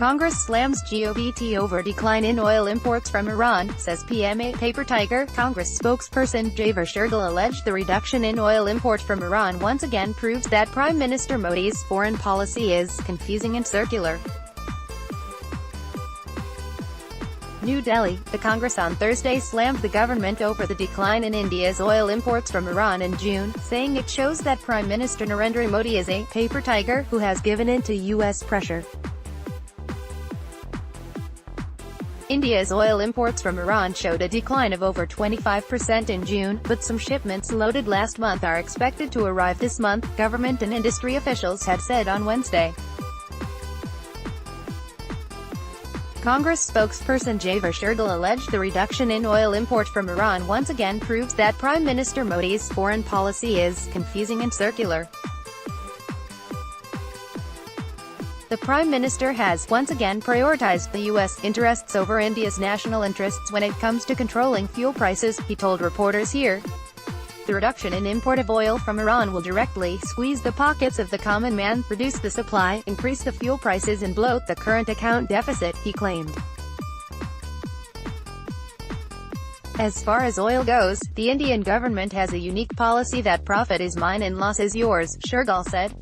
Congress slams Govt over decline in oil imports from Iran, says PMA paper tiger. Congress spokesperson Javer Shergill alleged the reduction in oil import from Iran once again proves that Prime Minister Modi's foreign policy is confusing and circular. New Delhi, the Congress on Thursday slammed the government over the decline in India's oil imports from Iran in June, saying it shows that Prime Minister Narendra Modi is a paper tiger who has given in to U.S. pressure. India's oil imports from Iran showed a decline of over 25% in June, but some shipments loaded last month are expected to arrive this month, government and industry officials had said on Wednesday. Congress spokesperson Javer Shergill alleged the reduction in oil import from Iran once again proves that Prime Minister Modi's foreign policy is confusing and circular. The Prime Minister has, once again, prioritized the U.S. interests over India's national interests when it comes to controlling fuel prices, he told reporters here. The reduction in import of oil from Iran will directly squeeze the pockets of the common man, reduce the supply, increase the fuel prices and bloat the current account deficit, he claimed. As far as oil goes, the Indian government has a unique policy that profit is mine and loss is yours, Shergill said.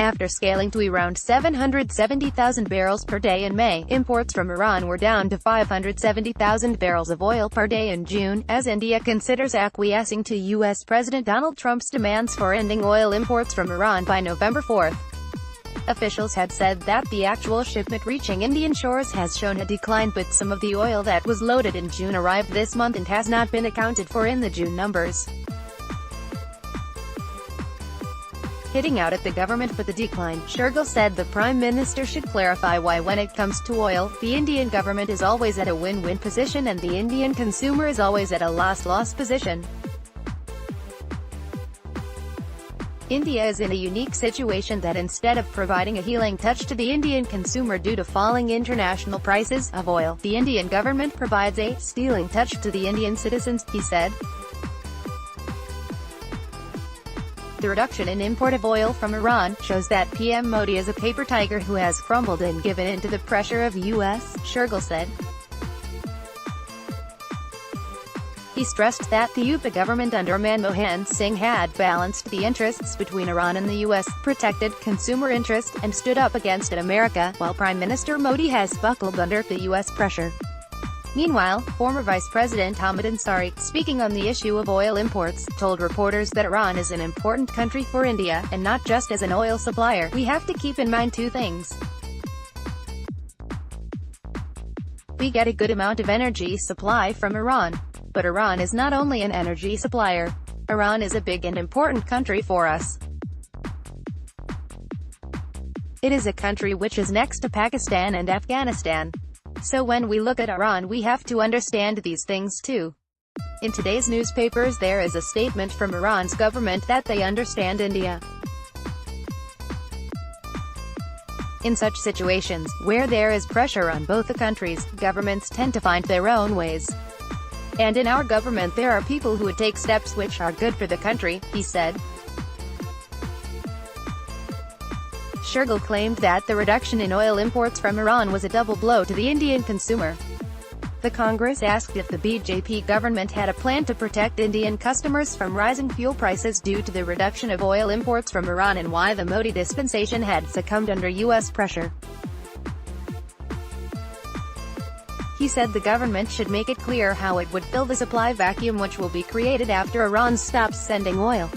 After scaling to around 770,000 barrels per day in May, imports from Iran were down to 570,000 barrels of oil per day in June, as India considers acquiescing to U.S. President Donald Trump's demands for ending oil imports from Iran by November 4. Officials had said that the actual shipment reaching Indian shores has shown a decline, but some of the oil that was loaded in June arrived this month and has not been accounted for in the June numbers. Hitting out at the government for the decline, Shergill said the Prime Minister should clarify why when it comes to oil, the Indian government is always at a win-win position and the Indian consumer is always at a loss-loss position. India is in a unique situation that instead of providing a healing touch to the Indian consumer due to falling international prices of oil, the Indian government provides a stealing touch to the Indian citizens, he said. The reduction in import of oil from Iran shows that PM Modi is a paper tiger who has crumbled and given in to the pressure of U.S., Shergill said. He stressed that the UPA government under Manmohan Singh had balanced the interests between Iran and the U.S., protected consumer interest, and stood up against America, while Prime Minister Modi has buckled under the U.S. pressure. Meanwhile, former Vice President Hamid Ansari, speaking on the issue of oil imports, told reporters that Iran is an important country for India, and not just as an oil supplier. We have to keep in mind two things. We get a good amount of energy supply from Iran. But Iran is not only an energy supplier. Iran is a big and important country for us. It is a country which is next to Pakistan and Afghanistan. So when we look at Iran we have to understand these things too. In today's newspapers there is a statement from Iran's government that they understand India. In such situations, where there is pressure on both the countries, governments tend to find their own ways. And in our government there are people who would take steps which are good for the country, he said. Shergill claimed that the reduction in oil imports from Iran was a double blow to the Indian consumer. The Congress asked if the BJP government had a plan to protect Indian customers from rising fuel prices due to the reduction of oil imports from Iran and why the Modi dispensation had succumbed under U.S. pressure. He said the government should make it clear how it would fill the supply vacuum which will be created after Iran stops sending oil.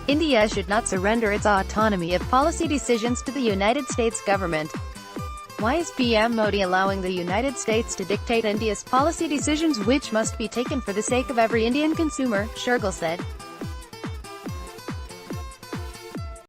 India should not surrender its autonomy of policy decisions to the United States government. Why is PM Modi allowing the United States to dictate India's policy decisions which must be taken for the sake of every Indian consumer, Shergill said.